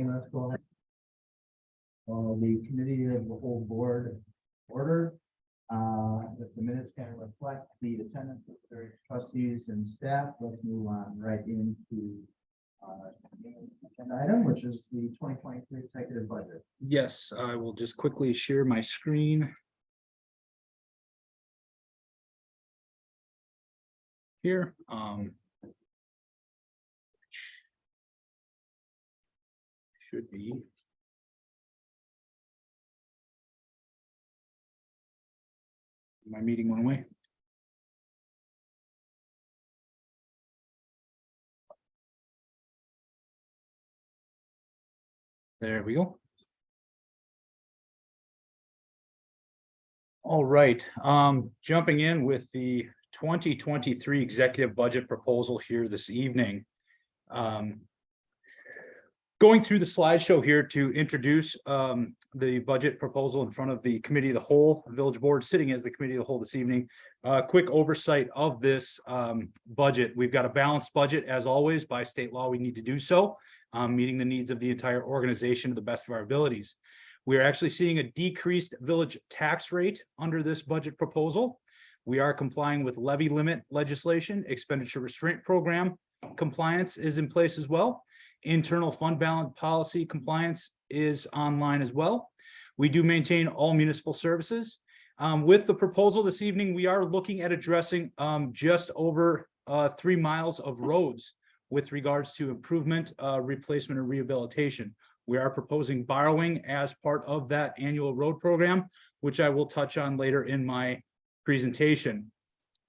let's go ahead. The committee of the whole board order. If the minutes can reflect the attendance of the various trustees and staff, let's move on right into agenda item, which is the 2023 executive budget. Yes, I will just quickly share my screen. Here, should be. My meeting went away. There we go. All right, jumping in with the 2023 executive budget proposal here this evening. Going through the slideshow here to introduce the budget proposal in front of the committee of the whole, village board sitting as the committee of the whole this evening. Quick oversight of this budget. We've got a balanced budget as always. By state law, we need to do so, meeting the needs of the entire organization to the best of our abilities. We are actually seeing a decreased village tax rate under this budget proposal. We are complying with levy limit legislation. Expenditure restraint program compliance is in place as well. Internal fund balance policy compliance is online as well. We do maintain all municipal services. With the proposal this evening, we are looking at addressing just over 3 miles of roads with regards to improvement, replacement, and rehabilitation. We are proposing borrowing as part of that annual road program, which I will touch on later in my presentation.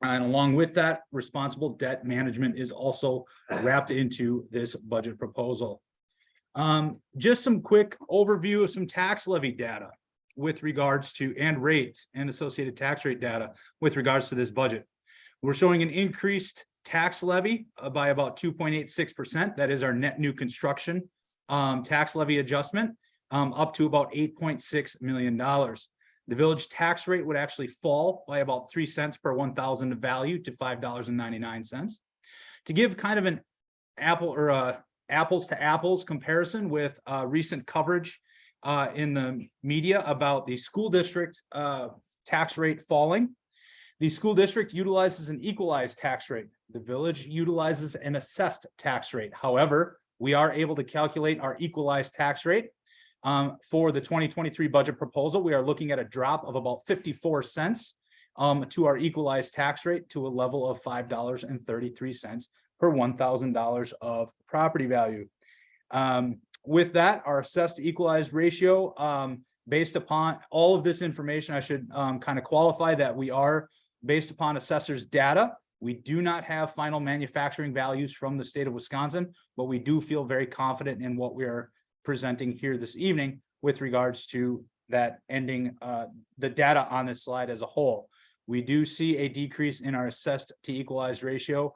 And along with that, responsible debt management is also wrapped into this budget proposal. Just some quick overview of some tax levy data with regards to, and rate and associated tax rate data with regards to this budget. We're showing an increased tax levy by about 2.86%. That is our net new construction tax levy adjustment, up to about $8.6 million. The village tax rate would actually fall by about 3 cents per 1,000 of value to $5.99. To give kind of an apples to apples comparison with recent coverage in the media about the school district tax rate falling. The school district utilizes an equalized tax rate. The village utilizes an assessed tax rate. However, we are able to calculate our equalized tax rate. For the 2023 budget proposal, we are looking at a drop of about 54 cents to our equalized tax rate to a level of $5.33 per $1,000 of property value. With that, our assessed equalized ratio, based upon all of this information, I should kind of qualify that we are based upon assessors data. We do not have final manufacturing values from the state of Wisconsin, but we do feel very confident in what we are presenting here this evening with regards to that ending the data on this slide as a whole. We do see a decrease in our assessed to equalized ratio.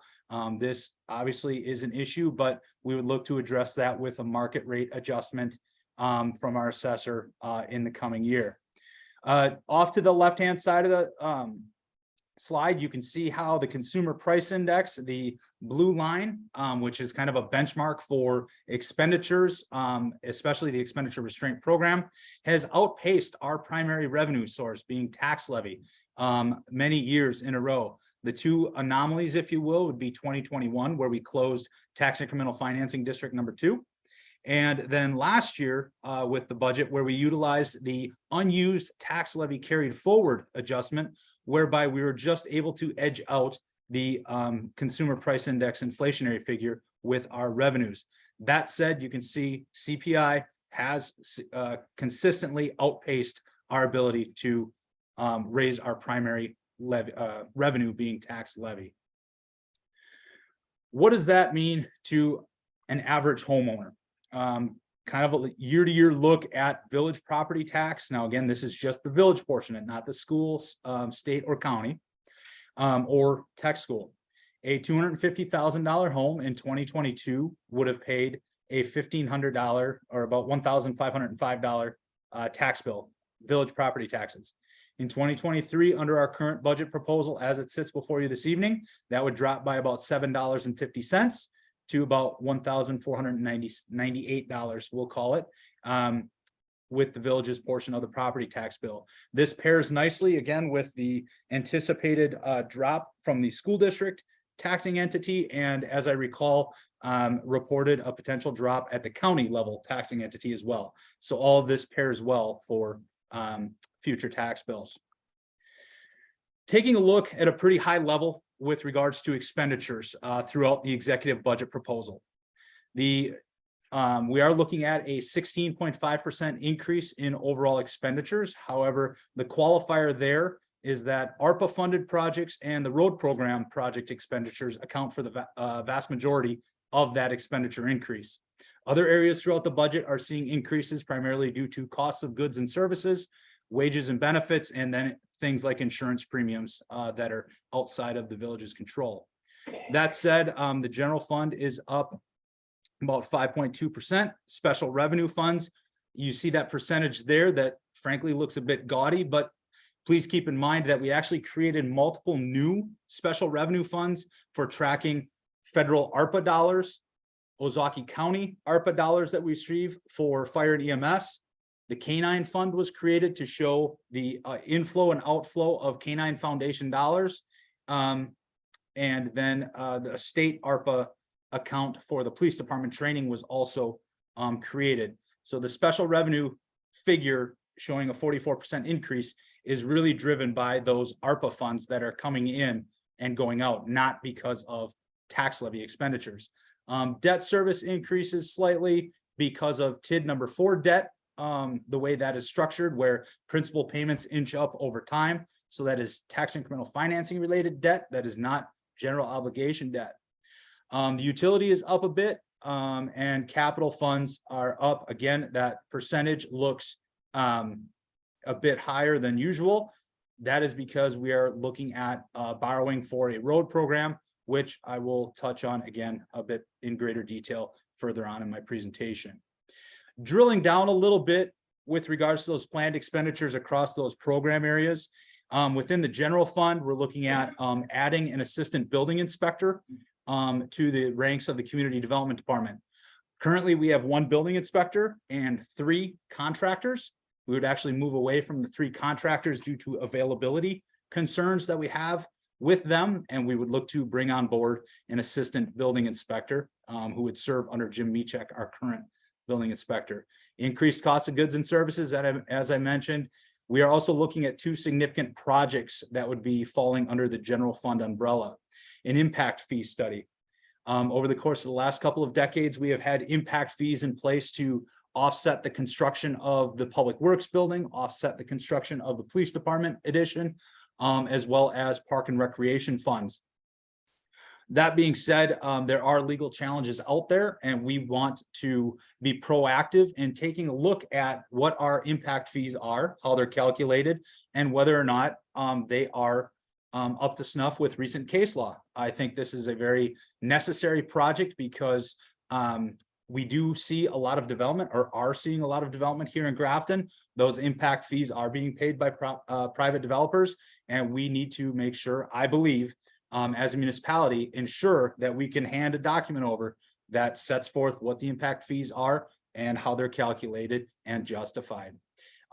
This obviously is an issue, but we would look to address that with a market rate adjustment from our assessor in the coming year. Off to the left-hand side of the slide, you can see how the consumer price index, the blue line, which is kind of a benchmark for expenditures, especially the expenditure restraint program, has outpaced our primary revenue source being tax levy many years in a row. The two anomalies, if you will, would be 2021, where we closed tax incremental financing district number 2. And then last year with the budget where we utilized the unused tax levy carried forward adjustment, whereby we were just able to edge out the consumer price index inflationary figure with our revenues. That said, you can see CPI has consistently outpaced our ability to raise our primary revenue being tax levy. What does that mean to an average homeowner? Kind of a year-to-year look at village property tax. Now, again, this is just the village portion and not the schools, state or county, or tech school. A $250,000 home in 2022 would have paid a $1,500 or about $1,505 tax bill, village property taxes. In 2023, under our current budget proposal as it sits before you this evening, that would drop by about $7.50 to about $1,498, we'll call it, with the village's portion of the property tax bill. This pairs nicely again with the anticipated drop from the school district taxing entity, and as I recall, reported a potential drop at the county level taxing entity as well. So all of this pairs well for future tax bills. Taking a look at a pretty high level with regards to expenditures throughout the executive budget proposal. We are looking at a 16.5% increase in overall expenditures. However, the qualifier there is that ARPA funded projects and the road program project expenditures account for the vast majority of that expenditure increase. Other areas throughout the budget are seeing increases primarily due to costs of goods and services, wages and benefits, and then things like insurance premiums that are outside of the village's control. That said, the general fund is up about 5.2%. Special revenue funds, you see that percentage there that frankly looks a bit gaudy, but please keep in mind that we actually created multiple new special revenue funds for tracking federal ARPA dollars, Ozaukee County ARPA dollars that we receive for fire and EMS. The Canine Fund was created to show the inflow and outflow of Canine Foundation dollars. And then the state ARPA account for the police department training was also created. So the special revenue figure showing a 44% increase is really driven by those ARPA funds that are coming in and going out, not because of tax levy expenditures. Debt service increases slightly because of TID number 4 debt, the way that is structured, where principal payments inch up over time. So that is tax incremental financing related debt. That is not general obligation debt. The utility is up a bit, and capital funds are up. Again, that percentage looks a bit higher than usual. That is because we are looking at borrowing for a road program, which I will touch on again a bit in greater detail further on in my presentation. Drilling down a little bit with regards to those planned expenditures across those program areas. Within the general fund, we're looking at adding an assistant building inspector to the ranks of the community development department. Currently, we have 1 building inspector and 3 contractors. We would actually move away from the 3 contractors due to availability concerns that we have with them, and we would look to bring on board an assistant building inspector who would serve under Jim Michek, our current building inspector. Increased cost of goods and services, as I mentioned. We are also looking at 2 significant projects that would be falling under the general fund umbrella. An impact fee study. Over the course of the last couple of decades, we have had impact fees in place to offset the construction of the public works building, offset the construction of the police department addition, as well as park and recreation funds. That being said, there are legal challenges out there, and we want to be proactive in taking a look at what our impact fees are, how they're calculated, and whether or not they are up to snuff with recent case law. I think this is a very necessary project because we do see a lot of development, or are seeing a lot of development here in Grafton. Those impact fees are being paid by private developers, and we need to make sure, I believe, as a municipality, ensure that we can hand a document over that sets forth what the impact fees are and how they're calculated and justified.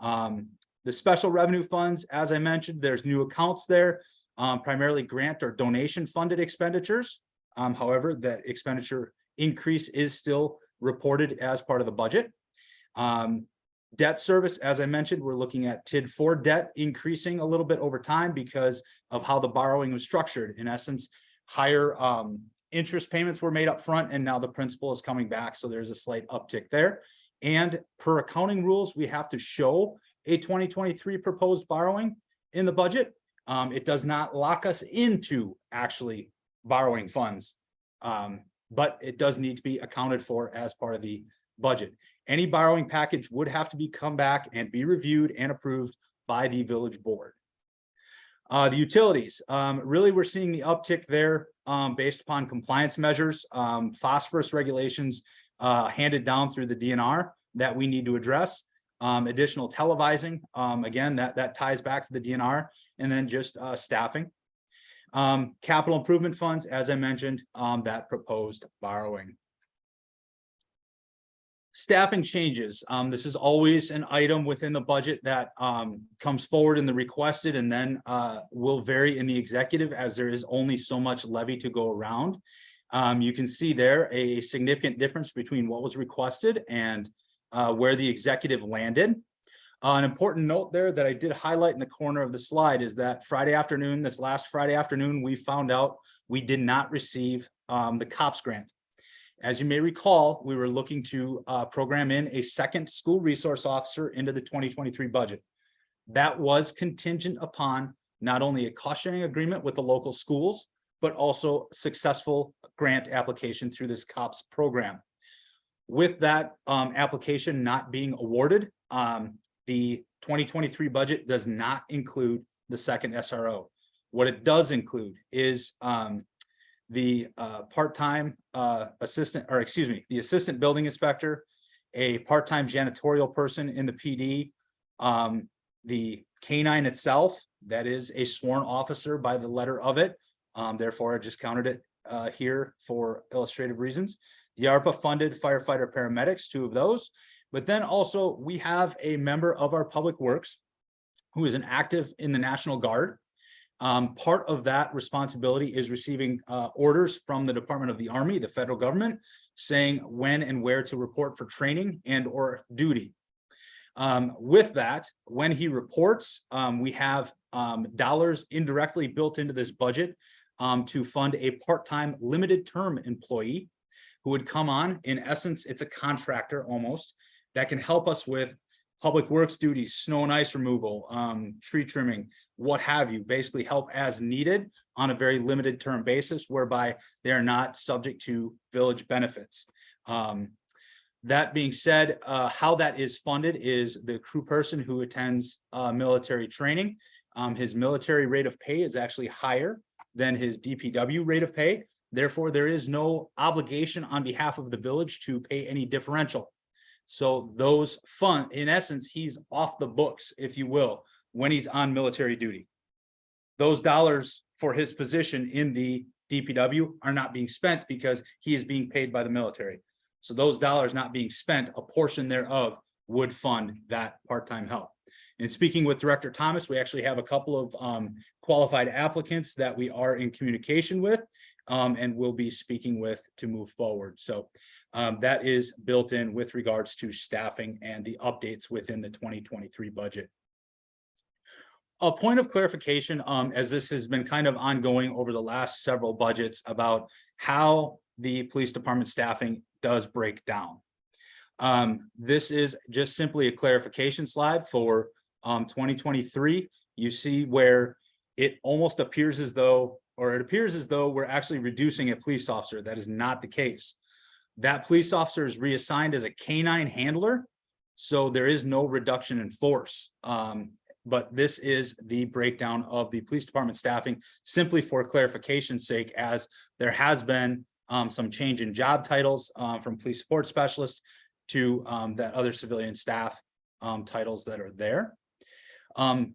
The special revenue funds, as I mentioned, there's new accounts there, primarily grant or donation funded expenditures. However, that expenditure increase is still reported as part of the budget. Debt service, as I mentioned, we're looking at TID 4 debt increasing a little bit over time because of how the borrowing was structured. In essence, higher interest payments were made up front, and now the principal is coming back. So there's a slight uptick there. And per accounting rules, we have to show a 2023 proposed borrowing in the budget. It does not lock us into actually borrowing funds, but it does need to be accounted for as part of the budget. Any borrowing package would have to come back and be reviewed and approved by the village board. The utilities, really we're seeing the uptick there based upon compliance measures, phosphorus regulations handed down through the DNR that we need to address. Additional televising, again, that ties back to the DNR, and then just staffing. Capital improvement funds, as I mentioned, that proposed borrowing. Staffing changes. This is always an item within the budget that comes forward in the requested and then will vary in the executive as there is only so much levy to go around. You can see there a significant difference between what was requested and where the executive landed. An important note there that I did highlight in the corner of the slide is that this last Friday afternoon, we found out we did not receive the COPS grant. As you may recall, we were looking to program in a second school resource officer into the 2023 budget. That was contingent upon not only a cost sharing agreement with the local schools, but also successful grant application through this COPS program. With that application not being awarded, the 2023 budget does not include the second SRO. What it does include is the part-time assistant, or excuse me, the assistant building inspector, a part-time janitorial person in the PD, the K-9 itself, that is a sworn officer by the letter of it. Therefore, I just counted it here for illustrative reasons. The ARPA-funded firefighter paramedics, 2 of those. But then also we have a member of our public works who is an active in the National Guard. Part of that responsibility is receiving orders from the Department of the Army, the federal government, saying when and where to report for training and or duty. With that, when he reports, we have dollars indirectly built into this budget to fund a part-time limited term employee who would come on. In essence, it's a contractor almost that can help us with public works duties, snow and ice removal, tree trimming, what have you, basically help as needed on a very limited term basis, whereby they are not subject to village benefits. That being said, how that is funded is the crew person who attends military training. His military rate of pay is actually higher than his DPW rate of pay. Therefore, there is no obligation on behalf of the village to pay any differential. So those funds, in essence, he's off the books, if you will, when he's on military duty. Those dollars for his position in the DPW are not being spent because he is being paid by the military. So those dollars not being spent, a portion thereof would fund that part-time help. And speaking with Director Thomas, we actually have a couple of qualified applicants that we are in communication with and will be speaking with to move forward. So that is built in with regards to staffing and the updates within the 2023 budget. A point of clarification, as this has been kind of ongoing over the last several budgets about how the police department staffing does break down. This is just simply a clarification slide for 2023. You see where it almost appears as though, or it appears as though we're actually reducing a police officer. That is not the case. That police officer is reassigned as a K-9 handler, so there is no reduction in force. But this is the breakdown of the police department staffing, simply for clarification's sake, as there has been some change in job titles from police support specialist to that other civilian staff titles that are there.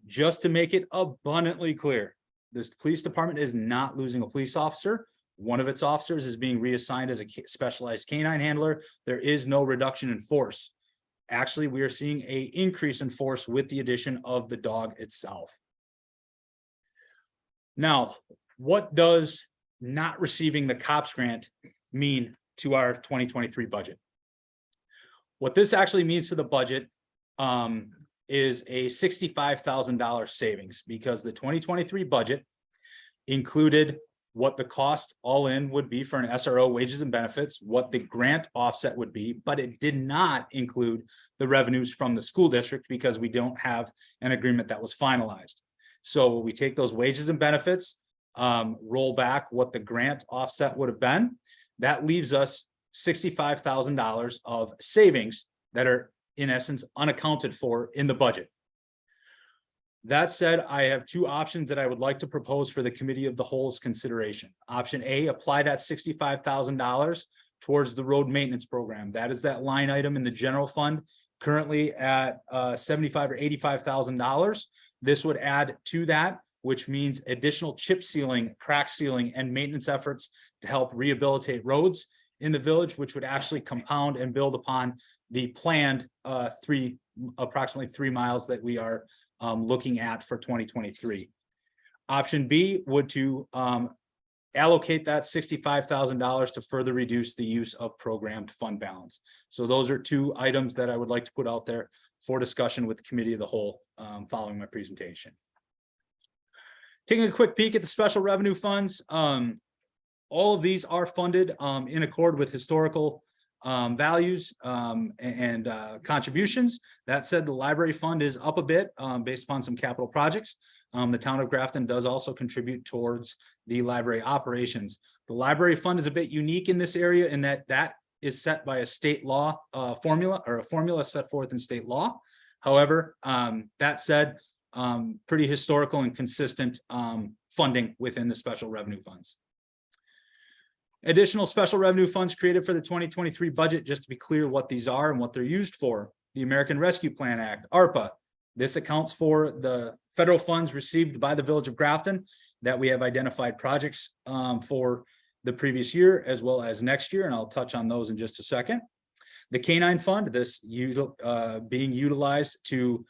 Just to make it abundantly clear, this police department is not losing a police officer. One of its officers is being reassigned as a specialized K-9 handler. There is no reduction in force. Actually, we are seeing an increase in force with the addition of the dog itself. Now, what does not receiving the COPS grant mean to our 2023 budget? What this actually means to the budget is a $65,000 savings, because the 2023 budget included what the cost all in would be for an SRO wages and benefits, what the grant offset would be, but it did not include the revenues from the school district because we don't have an agreement that was finalized. So we take those wages and benefits, roll back what the grant offset would have been. That leaves us $65,000 of savings that are in essence unaccounted for in the budget. That said, I have 2 options that I would like to propose for the committee of the whole's consideration. Option A, apply that $65,000 towards the road maintenance program. That is that line item in the general fund, currently at $75,000 or $85,000. This would add to that which means additional chip sealing, crack sealing, and maintenance efforts to help rehabilitate roads in the village, which would actually compound and build upon the planned approximately 3 miles that we are looking at for 2023. Option B would to allocate that $65,000 to further reduce the use of programmed fund balance. So those are two items that I would like to put out there for discussion with the committee of the whole following my presentation. Taking a quick peek at the special revenue funds, all of these are funded in accord with historical values and contributions. That said, the library fund is up a bit based upon some capital projects. The town of Grafton does also contribute towards the library operations. The library fund is a bit unique in this area in that that is set by a state law formula, or a formula set forth in state law. However, that said, pretty historical and consistent funding within the special revenue funds. Additional special revenue funds created for the 2023 budget, just to be clear what these are and what they're used for. The American Rescue Plan Act, ARPA. This accounts for the federal funds received by the Village of Grafton that we have identified projects for the previous year as well as next year, and I'll touch on those in just a second. The Canine Fund, this being utilized to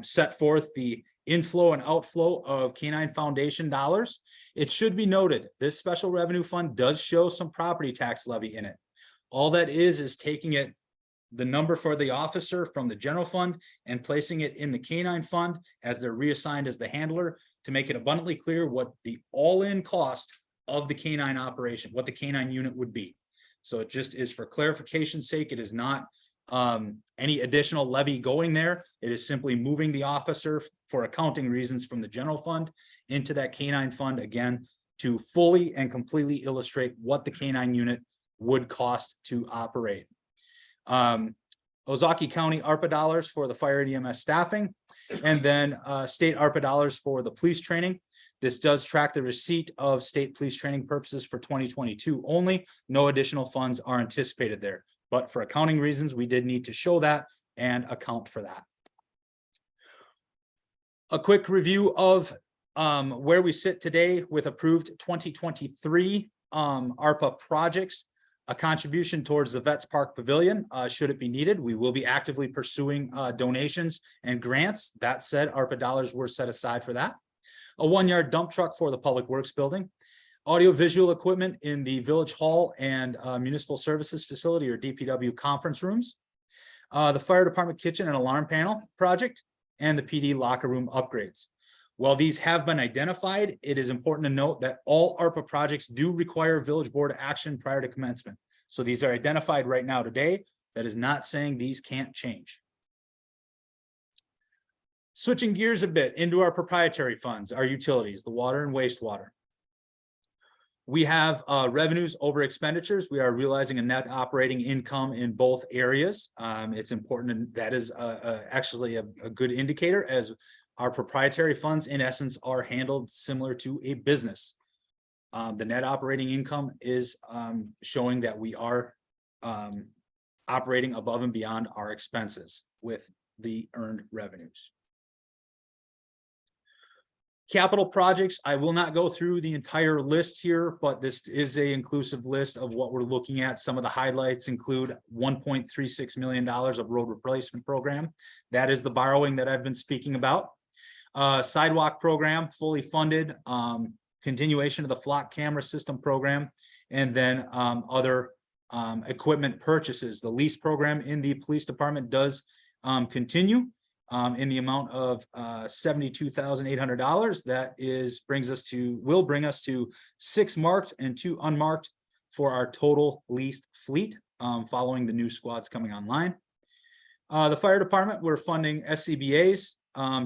set forth the inflow and outflow of Canine Foundation dollars. It should be noted, this special revenue fund does show some property tax levy in it. All that is taking it, the number for the officer from the general fund and placing it in the Canine Fund as they're reassigned as the handler to make it abundantly clear what the all-in cost of the canine operation, what the canine unit would be. So it just is for clarification's sake. It is not any additional levy going there. It is simply moving the officer for accounting reasons from the general fund into that Canine Fund, again, to fully and completely illustrate what the canine unit would cost to operate. Ozaukee County ARPA dollars for the fire and EMS staffing, and then state ARPA dollars for the police training. This does track the receipt of state police training purposes for 2022 only. No additional funds are anticipated there, but for accounting reasons, we did need to show that and account for that. A quick review of where we sit today with approved 2023 ARPA projects. A contribution towards the Vets Park Pavilion, should it be needed. We will be actively pursuing donations and grants. That said, ARPA dollars were set aside for that. A 1-yard dump truck for the Public Works Building. Audio-visual equipment in the Village Hall and Municipal Services Facility, or DPW, conference rooms. The Fire Department kitchen and alarm panel project, and the PD locker room upgrades. While these have been identified, it is important to note that all ARPA projects do require Village Board action prior to commencement. So these are identified right now today. That is not saying these can't change. Switching gears a bit into our proprietary funds, our utilities, the water and wastewater. We have revenues over expenditures. We are realizing a net operating income in both areas. It's important, and that is actually a good indicator, as our proprietary funds, in essence, are handled similar to a business. The net operating income is showing that we are operating above and beyond our expenses with the earned revenues. Capital projects, I will not go through the entire list here, but this is an inclusive list of what we're looking at. Some of the highlights include $1.36 million of road replacement program. That is the borrowing that I've been speaking about. Sidewalk program, fully funded, continuation of the flock camera system program, and then other equipment purchases. The lease program in the police department does continue in the amount of $72,800. That will bring us to 6 marked and 2 unmarked for our total leased fleet following the new squads coming online. The fire department, we're funding SCBA's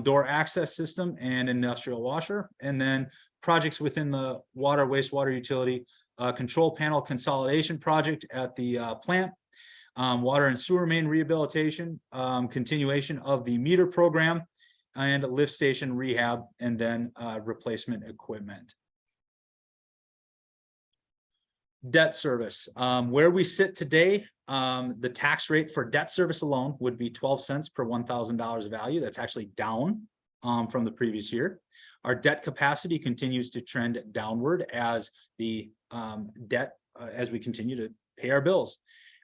door access system and industrial washer, and then projects within the water wastewater utility, control panel consolidation project at the plant, water and sewer main rehabilitation, continuation of the meter program, and lift station rehab, and then replacement equipment. Debt service, where we sit today, the tax rate for debt service alone would be 12 cents per $1,000 value. That's actually down from the previous year. Our debt capacity continues to trend downward as the debt, as we continue to pay our bills.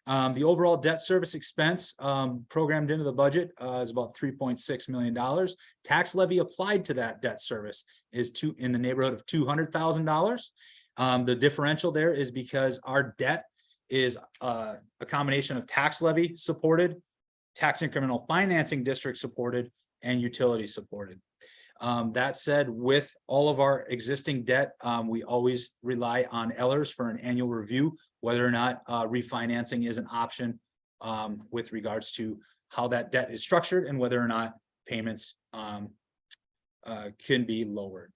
The overall debt service expense programmed into the budget is about $3.6 million. Tax levy applied to that debt service is in the neighborhood of $200,000. The differential there is because our debt is a combination of tax levy supported, tax incremental financing district supported, and utility supported. That said, with all of our existing debt, we always rely on Ellers for an annual review, whether or not refinancing is an option with regards to how that debt is structured and whether or not payments can be lowered.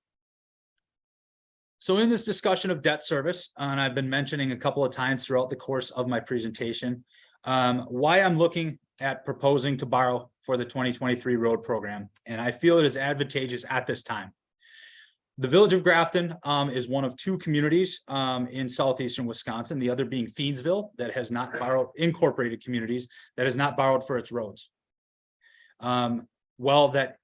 So in this discussion of debt service, and I've been mentioning a couple of times throughout the course of my presentation, why I'm looking at proposing to borrow for the 2023 road program, and I feel it is advantageous at this time. The Village of Grafton is one of two communities in southeastern Wisconsin, the other being Thiensville, that has not borrowed, incorporated communities that has not borrowed for its roads. Well, that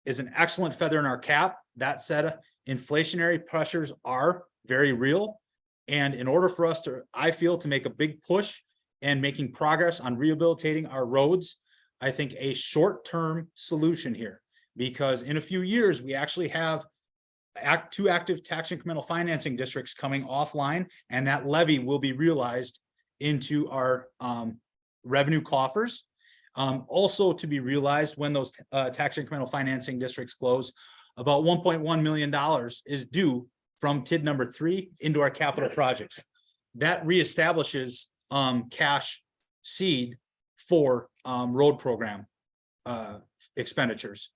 is an excellent feather in our cap. That said, inflationary pressures are very real. And in order for us to, I feel, to make a big push and making progress on rehabilitating our roads, I think a short-term solution here, because in a few years, we actually have two active tax incremental financing districts coming offline, and that levy will be realized into our revenue coffers. Also to be realized when those tax incremental financing districts close, about $1.1 million is due from TID number 3 into our capital projects. That reestablishes cash seed for road program expenditures.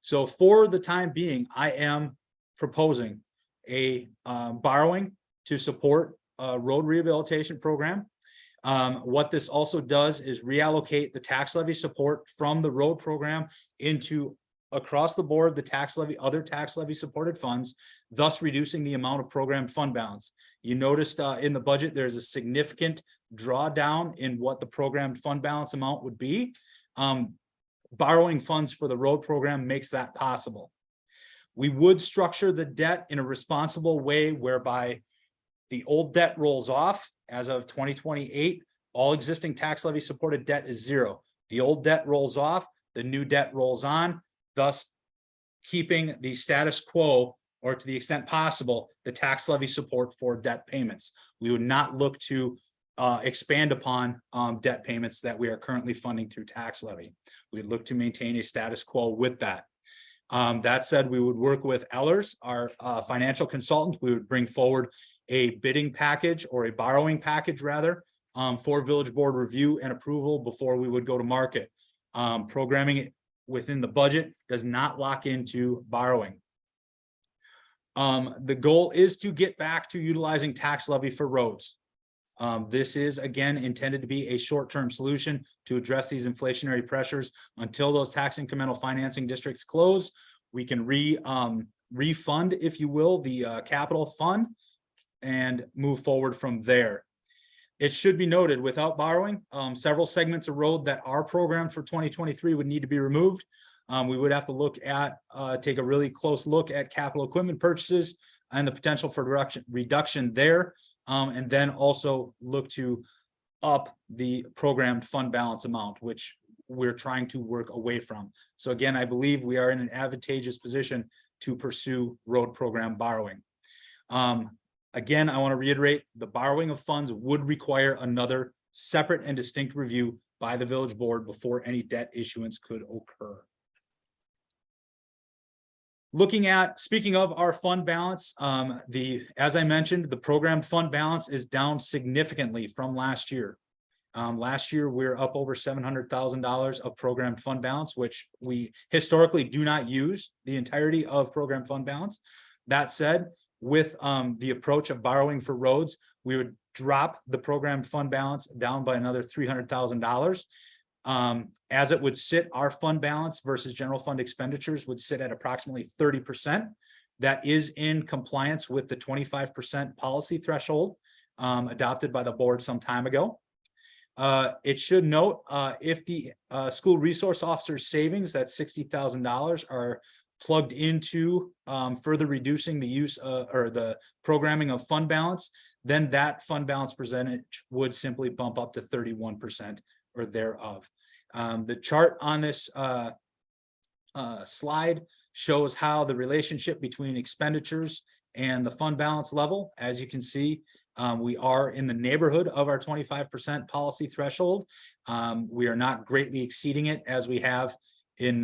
So for the time being, I am proposing a borrowing to support a road rehabilitation program. What this also does is reallocate the tax levy support from the road program into across the board, the tax levy, other tax levy supported funds, thus reducing the amount of programmed fund balance. You noticed in the budget, there's a significant drawdown in what the programmed fund balance amount would be. Borrowing funds for the road program makes that possible. We would structure the debt in a responsible way whereby the old debt rolls off as of 2028. All existing tax levy supported debt is zero. The old debt rolls off, the new debt rolls on, thus keeping the status quo, or to the extent possible, the tax levy support for debt payments. We would not look to expand upon debt payments that we are currently funding through tax levy. We'd look to maintain a status quo with that. That said, we would work with Ellers, our financial consultant. We would bring forward a bidding package, or a borrowing package rather, for village board review and approval before we would go to market. Programming it within the budget does not lock into borrowing. The goal is to get back to utilizing tax levy for roads. This is again intended to be a short-term solution to address these inflationary pressures until those tax incremental financing districts close. We can refund, if you will, the capital fund and move forward from there. It should be noted, without borrowing, several segments of road that are programmed for 2023 would need to be removed. We would have to look at, take a really close look at capital equipment purchases and the potential for reduction there. And then also look to up the programmed fund balance amount, which we're trying to work away from. So again, I believe we are in an advantageous position to pursue road program borrowing. Again, I want to reiterate, the borrowing of funds would require another separate and distinct review by the village board before any debt issuance could occur. Looking at, speaking of our fund balance, as I mentioned, the programmed fund balance is down significantly from last year. Last year, we're up over $700,000 of programmed fund balance, which we historically do not use the entirety of programmed fund balance. That said, with the approach of borrowing for roads, we would drop the programmed fund balance down by another $300,000. As it would sit, our fund balance versus general fund expenditures would sit at approximately 30%. That is in compliance with the 25% policy threshold adopted by the board some time ago. It should note, if the school resource officer savings, that's $60,000, are plugged into further reducing the use or the programming of fund balance, then that fund balance percentage would simply bump up to 31% or thereof. The chart on this slide shows how the relationship between expenditures and the fund balance level. As you can see, we are in the neighborhood of our 25% policy threshold. We are not greatly exceeding it as we have in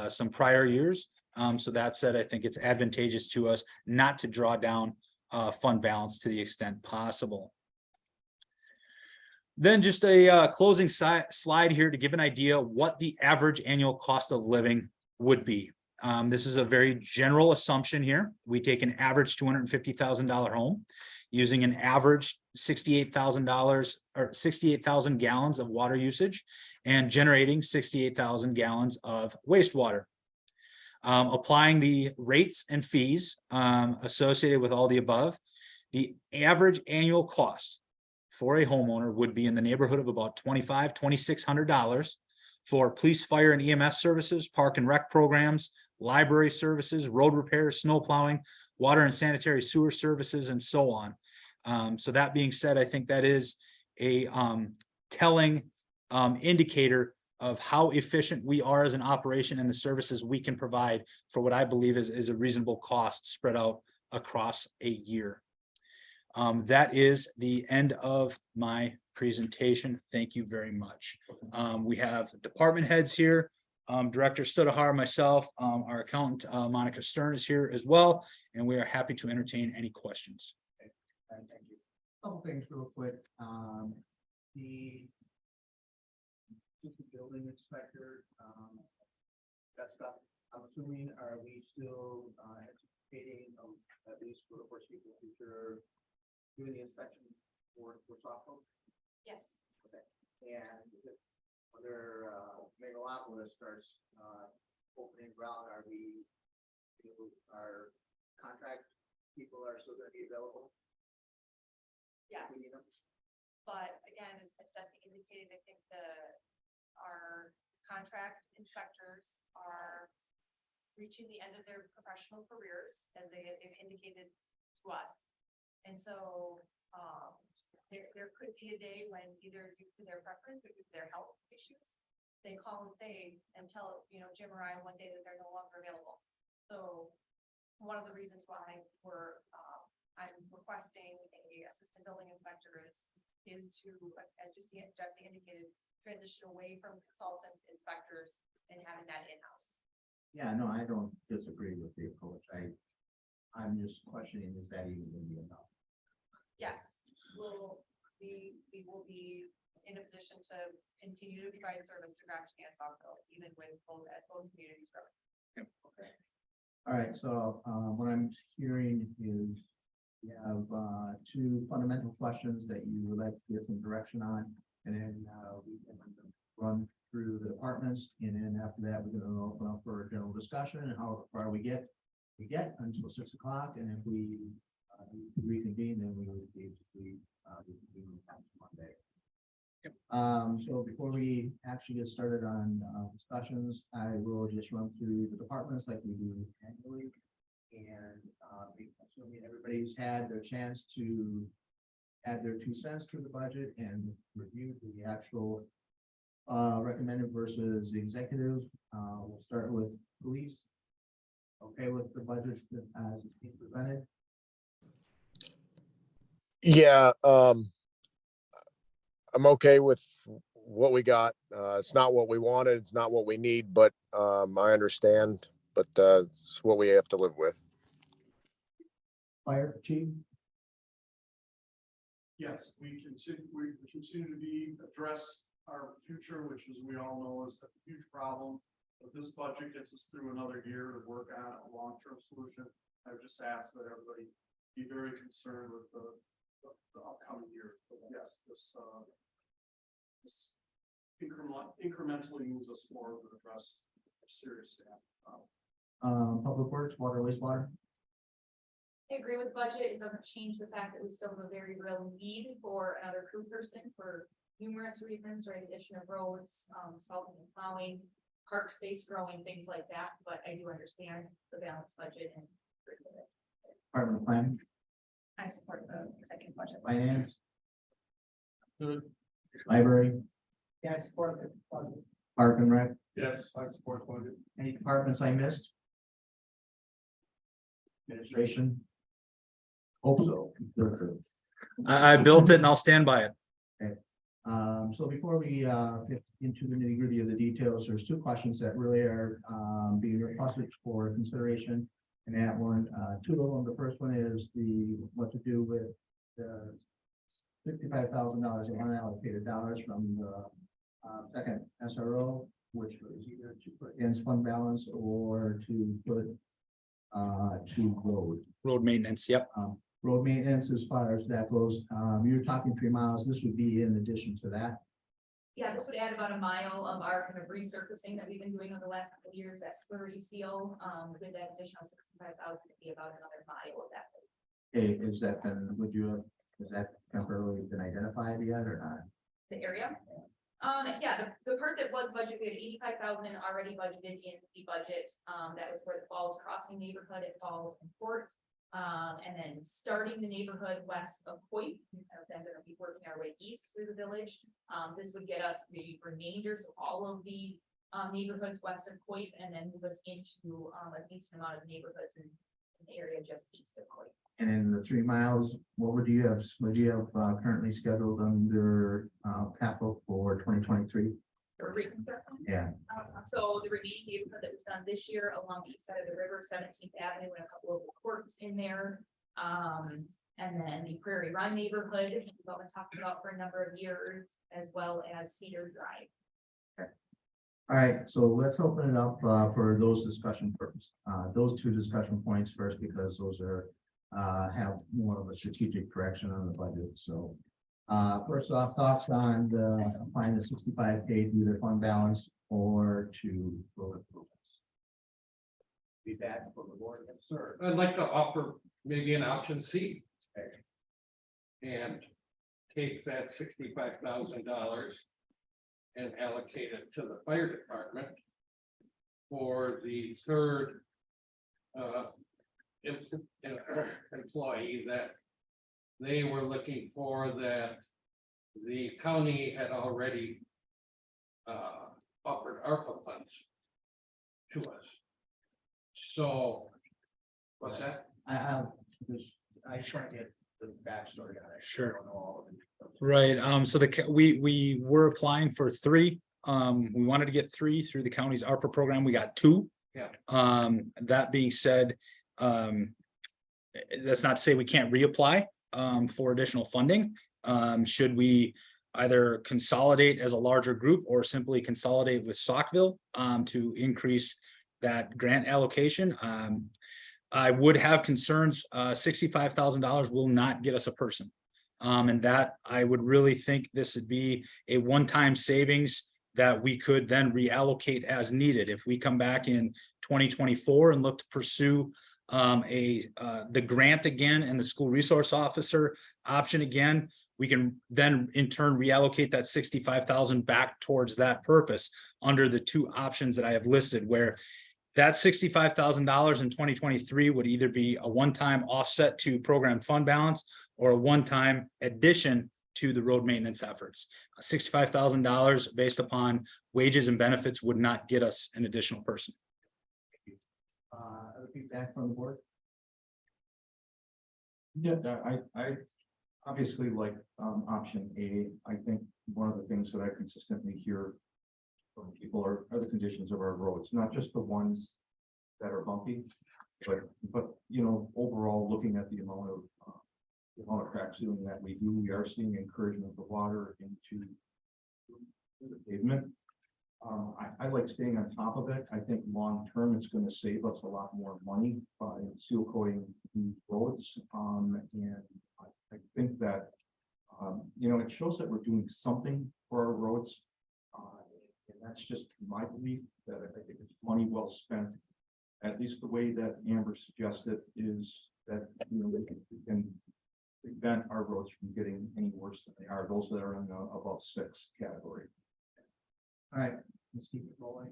some prior years. So that said, I think it's advantageous to us not to draw down fund balance to the extent possible. Then just a closing slide here to give an idea what the average annual cost of living would be. This is a very general assumption here. We take an average $250,000 home using an average $68,000 or 68,000 gallons of water usage and generating 68,000 gallons of wastewater. Applying the rates and fees associated with all the above, the average annual cost for a homeowner would be in the neighborhood of about $2,600 for police, fire, and EMS services, park and rec programs, library services, road repairs, snow plowing, water and sanitary sewer services, and so on. So that being said, I think that is a telling indicator of how efficient we are as an operation and the services we can provide for what I believe is a reasonable cost spread out across a year. That is the end of my presentation. Thank you very much. We have department heads here. Director Studahar, myself, our accountant, Monica Stern is here as well, and we are happy to entertain any questions. Thank you. Couple things real quick. The building inspector, that's stuff. I'm assuming, are we still anticipating at least for the foreseeable future doing the inspection for software? Yes. Okay. And whether Megalopolis starts opening ground, are we, our contract people are still going to be available? Yes. But again, as Dusty indicated, I think our contract inspectors are reaching the end of their professional careers, as they've indicated to us. And so there could be a day when, either due to their preference or due to their health issues, they call and say and tell Jim or I one day that they're no longer available. So one of the reasons why I'm requesting a assistant building inspector is to, as Jesse indicated, transition away from consultant inspectors and having that in-house. Yeah, no, I don't disagree with the approach. I'm just questioning, is that even going to be enough? Yes, we will be in a position to continue to provide service to Grafton and Southville, even with both communities growing. Yep. Okay. All right. So what I'm hearing is you have two fundamental questions that you would like to get some direction on, and then we can run through the departments, and then after that we're going to open up for a general discussion and how far we get until 6 o'clock, and if we reconvene, then we would be Monday. Yep. So before we actually get started on discussions, I will just run through the departments like we do annually, and assuming everybody's had their chance to add their 2 cents to the budget and review the actual recommended versus the executive. We'll start with police. Okay with the budget as it's being presented? Yeah, I'm okay with what we got. It's not what we wanted. It's not what we need, but I understand, but it's what we have to live with. Fire chief? Yes, we continue to address our future, which, as we all know, is a huge problem. But this budget gets us through another year to work on a long-term solution. I would just ask that everybody be very concerned with the upcoming year. But yes, this incrementally moves us forward to address a serious staff problem. Public works, water, wastewater. I agree with the budget. It doesn't change the fact that we still have a very real need for another crew person for numerous reasons, right? Addition of roads, salting and plowing, park space growing, things like that, but I do understand the balanced budget and Department of Planning, I support the executive budget. Finance. Library, Yeah, I support it. Park and Rec, Yes, I support budget. any departments I missed? Administration? Hope so. I built it and I'll stand by it. So before we get into the nitty gritty of the details, there's two questions that really are being requested for consideration. And that one, two of them, the first one is what to do with the $55,000 in unallocated dollars from the second SRO, which was either to put against fund balance or to put to Road maintenance, yep. road maintenance. As far as that goes, you're talking 3 miles. This would be in addition to that. Yeah, this would add about a mile of our kind of resurfacing that we've been doing over the last couple of years, that slurry seal, with that additional 65,000 to be about another mile of that. Okay, is that then, is that temporarily been identified yet or not? The area. Yeah, the part that was budgeted, we had 85,000 already budgeted in the budget. That was for the Falls Crossing neighborhood at Falls and Port. And then starting the neighborhood west of Coit, then gonna be working our way east through the village. This would get us the remainder, so all of the neighborhoods west of Coit, and then move us into a decent amount of neighborhoods in the area just east of Coit. And in the 3 miles, what do you have currently scheduled under capital for 2023? For reconstruction. Yeah, So the remaining neighborhood that was done this year along the east side of the river, 17th Avenue, and a couple of the courts in there. And then the Prairie Run neighborhood, we've been talking about for a number of years, as well as Cedar Drive. all right, so let's open it up for those discussion first. Those two discussion points first, because those are have more of a strategic direction on the budget. So first off, thoughts on applying the 65K to either fund balance or to road improvements. Feedback from the board, yes, sir. I'd like to offer maybe an option C. And take that $65,000 and allocate it to the fire department for the third employee that they were looking for, that the county had already offered ARPA funds to us. So what's that? I just want to get the backstory on it. Sure. I don't know all of it. Right, so we were applying for 3. We wanted to get 3 through the county's ARPA program. We got 2. Yeah. That being said, that's not to say we can't reapply for additional funding. Should we either consolidate as a larger group or simply consolidate with Saukville to increase that grant allocation? I would have concerns. $65,000 will not get us a person. And that I would really think this would be a one-time savings that we could then reallocate as needed. If we come back in 2024 and look to pursue the grant again and the school resource officer option again, we can then in turn reallocate that 65,000 back towards that purpose under the 2 options that I have listed, where that $65,000 in 2023 would either be a one-time offset to program fund balance or a one-time addition to the road maintenance efforts. $65,000 based upon wages and benefits would not get us an additional person. Other feedback from the board? Yeah, I obviously like option A. I think one of the things that I consistently hear from people are the conditions of our roads, not just the ones that are bumpy, but you know, overall, looking at the amount of crack sealing that we do, we are seeing incursion of the water into the pavement. I like staying on top of it. I think long term, it's going to save us a lot more money by seal coating the roads. And I think that, you know, it shows that we're doing something for our roads. And that's just my belief, that I think it's money well spent. At least the way that Amber suggested is that, you know, we can prevent our roads from getting any worse than they are, those that are in the above 6 category. All right, let's keep it rolling.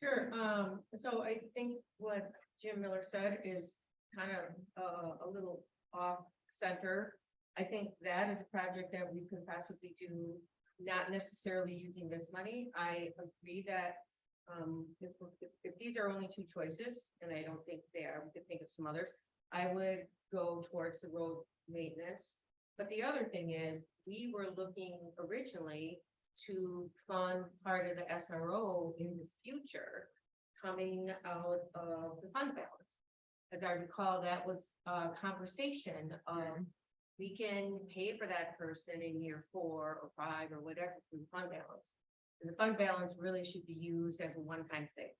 Sure, so I think what Jim Miller said is kind of a little off center. I think that is a project that we could possibly do, not necessarily using this money. I agree that if these are only two choices, and I don't think they are, we could think of some others, I would go towards the road maintenance. But the other thing is, we were looking originally to fund part of the SRO in the future, coming out of the fund balance. As I recall, that was a conversation of, we can pay for that person in year 4 or 5 or whatever through fund balance. And the fund balance really should be used as a one-time thing.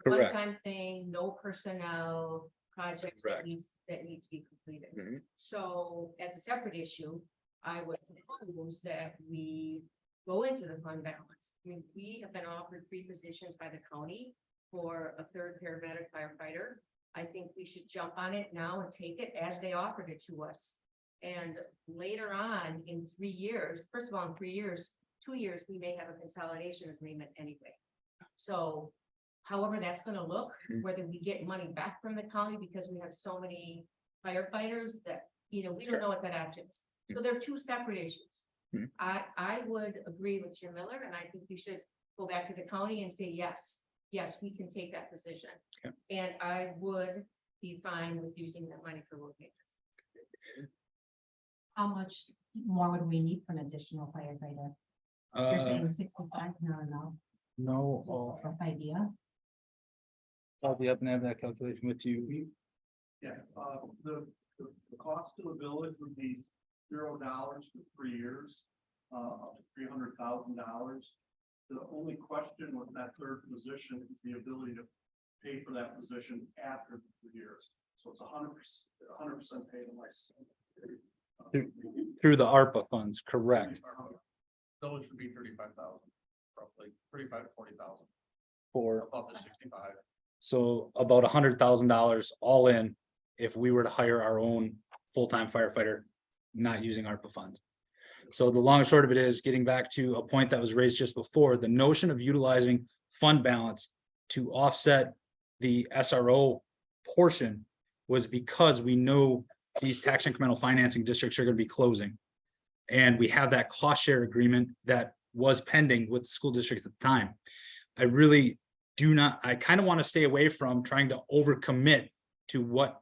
Correct. One-time thing, no personnel, projects that Correct. need to be completed. Mhm. So as a separate issue, I would propose that we go into the fund balance. I mean, we have been offered 3 positions by the county for a 3rd paramedic firefighter. I think we should jump on it now and take it as they offered it to us. And later on, in 3 years, first of all, in 3 years, 2 years, we may have a consolidation agreement anyway. So however that's gonna look, whether we get money back from the county because we have so many firefighters that, we don't know what that option is. So they're 2 separate issues. Mhm. I would agree with Jim Miller, and I think we should go back to the county and say, yes, we can take that position. Okay. And I would be fine with using that money for road maintenance. How much more would we need for an additional firefighter? You're saying 65? No. No, Rough idea. I'll be up and have that calculation with you. Yeah, the cost to the village would be $0 for 3 years, up to $300,000. The only question with that 3rd position is the ability to pay for that position after the 3 years. So it's 100% paid unless. Through the ARPA funds, correct, Village would be 35,000, roughly 35 to 40,000, for, above the 65. so about $100,000 all in. If we were to hire our own full-time firefighter, not using ARPA funds. So the long and short of it is, getting back to a point that was raised just before, the notion of utilizing fund balance to offset the SRO portion was because we know these tax incremental financing districts are going to be closing. And we have that cost share agreement that was pending with the school districts at the time. I really do not, I kind of want to stay away from trying to overcommit to what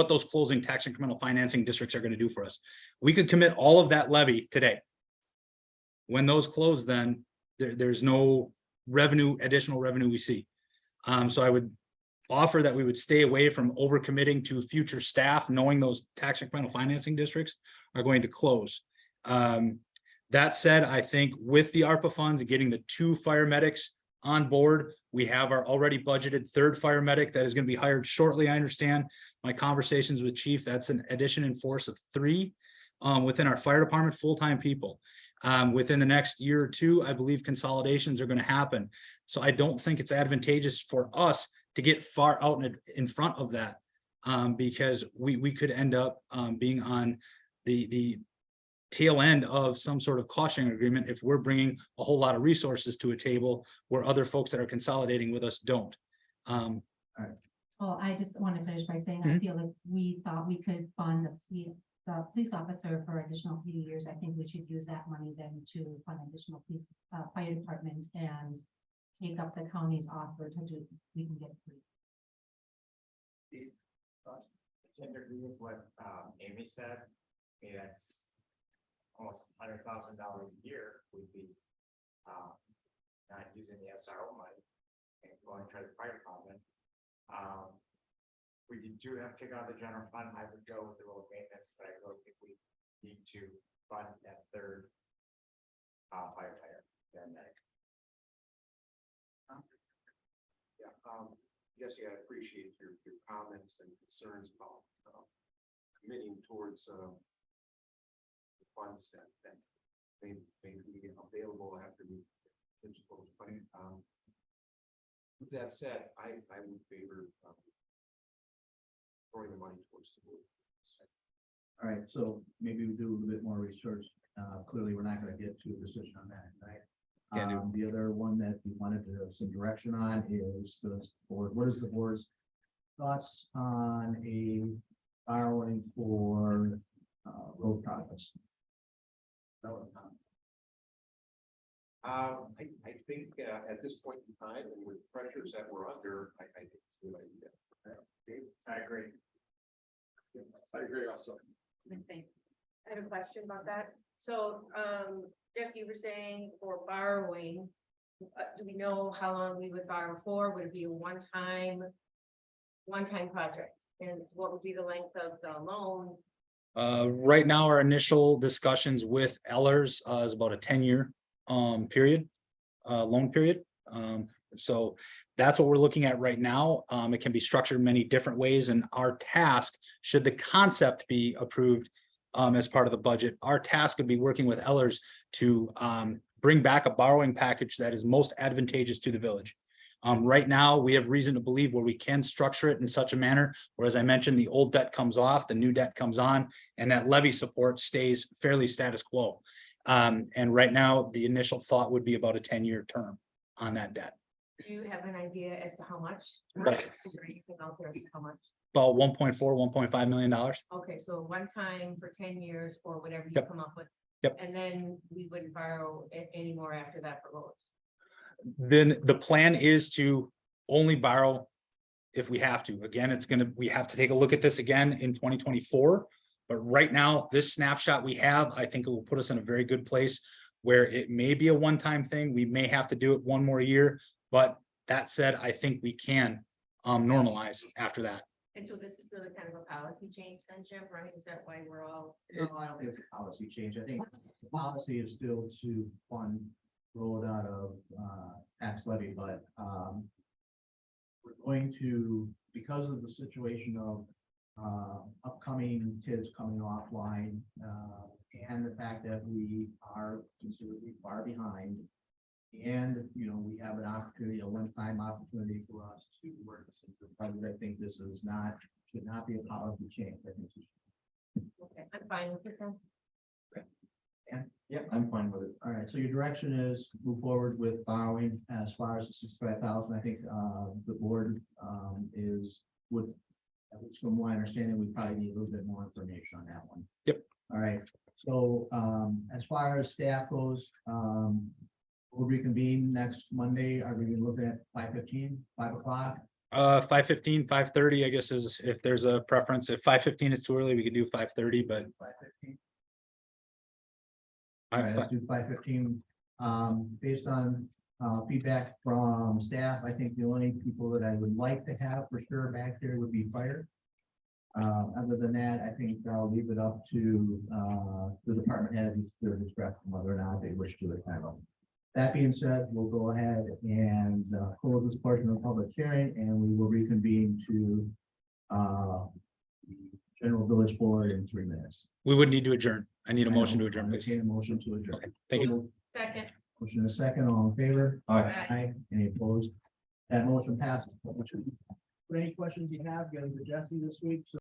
those closing tax incremental financing districts are going to do for us. We could commit all of that levy today. When those close, then there's no revenue, additional revenue we see. So I would offer that we would stay away from overcommitting to future staff, knowing those tax incremental financing districts are going to close. That said, I think with the ARPA funds, getting the 2 fire medics on board, we have our already budgeted 3rd fire medic that is going to be hired shortly. I understand my conversations with chief, that's an addition in force of 3 within our fire department, full-time people. Within the next year or 2, I believe consolidations are going to happen. So I don't think it's advantageous for us to get far out in front of that, because we could end up being on the tail end of some sort of cost sharing agreement if we're bringing a whole lot of resources to a table where other folks that are consolidating with us don't. Well, I just want to finish by saying, I feel like we thought we could fund the police officer for additional few years. I think we should use that money then to fund additional police, fire department, and take up the county's offer to do, we can get 3. I agree with what Amy said. I mean, that's almost $100,000 a year would be not using the SRO money and going to the fire department. We do have to take out the general fund. I would go with the road maintenance, but I really think we need to fund that 3rd firefighter paramedic. Yeah, yes, I appreciate your comments and concerns about committing towards the funds that may be available after we finish those funding. With that said, I would favor throwing the money towards the board. All right, so maybe we do a little bit more research. Clearly, we're not going to get to a decision on that, right? Can do. The other one that we wanted to have some direction on is the board, what is the board's thoughts on a borrowing for road projects? I think at this point in time, and with pressures that we're under, I think it's a good idea. I agree. I agree also. I have a question about that. So, Jesse, you were saying for borrowing, do we know how long we would borrow for? Would it be a one-time project? And what would be the length of the loan? Right now, our initial discussions with Ellers is about a 10-year period, loan period. So that's what we're looking at right now. It can be structured many different ways, and our task, should the concept be approved as part of the budget, our task would be working with Ellers to bring back a borrowing package that is most advantageous to the village. Right now, we have reason to believe where we can structure it in such a manner, where, as I mentioned, the old debt comes off, the new debt comes on, and that levy support stays fairly status quo. And right now, the initial thought would be about a 10-year term on that debt. Do you have an idea as to how much? Right. Is there anything out there as to how much? About 1.4, $1.5 million. Okay, so one time for 10 years or whatever you Yep. come up with. Yep. And then we wouldn't borrow any more after that for roads. Then the plan is to only borrow if we have to. Again, we have to take a look at this again in 2024. But right now, this snapshot we have, I think it will put us in a very good place where it may be a one-time thing. We may have to do it one more year, but that said, I think we can normalize after that. And so this is really kind of a policy change then, Jim, right? Is that why we're all? No, I don't think it's a policy change. I think the policy is still to fund road out of tax levy, but we're going to, because of the situation of upcoming TIDs coming offline, and the fact that we are considerably far behind. And, you know, we have an opportunity, a one-time opportunity for us to work this into the budget. I think this is not, should not be a policy change. I think it should. Okay, I'm fine with it then. Yeah, I'm fine with it. All right, so your direction is move forward with borrowing as far as the 65,000. I think the board would, at least from my understanding, we probably need a little bit more information on that one. Yep. All right, so as far as staff goes, we'll reconvene next Monday. Are we looking at 5:15, 5 o'clock? 5:15, 5:30, I guess, is if there's a preference. If 5:15 is too early, we could do 5:30, but 5:15. All right, I, let's do 5:15. Based on feedback from staff, I think the only people that I would like to have for sure back there would be fire. Other than that, I think I'll leave it up to the department heads, their discretion, whether or not they wish to attend. That being said, we'll go ahead and close this portion of the public hearing, and we will reconvene to the general village board in 3 minutes. we would need to adjourn. I need a motion to adjourn, please. Entertain a motion to adjourn. Okay, thank you. Second. Motion a second, all in favor? Aye. Aye. Any opposed? That motion passes. Any questions you have, get them to Jesse this week, so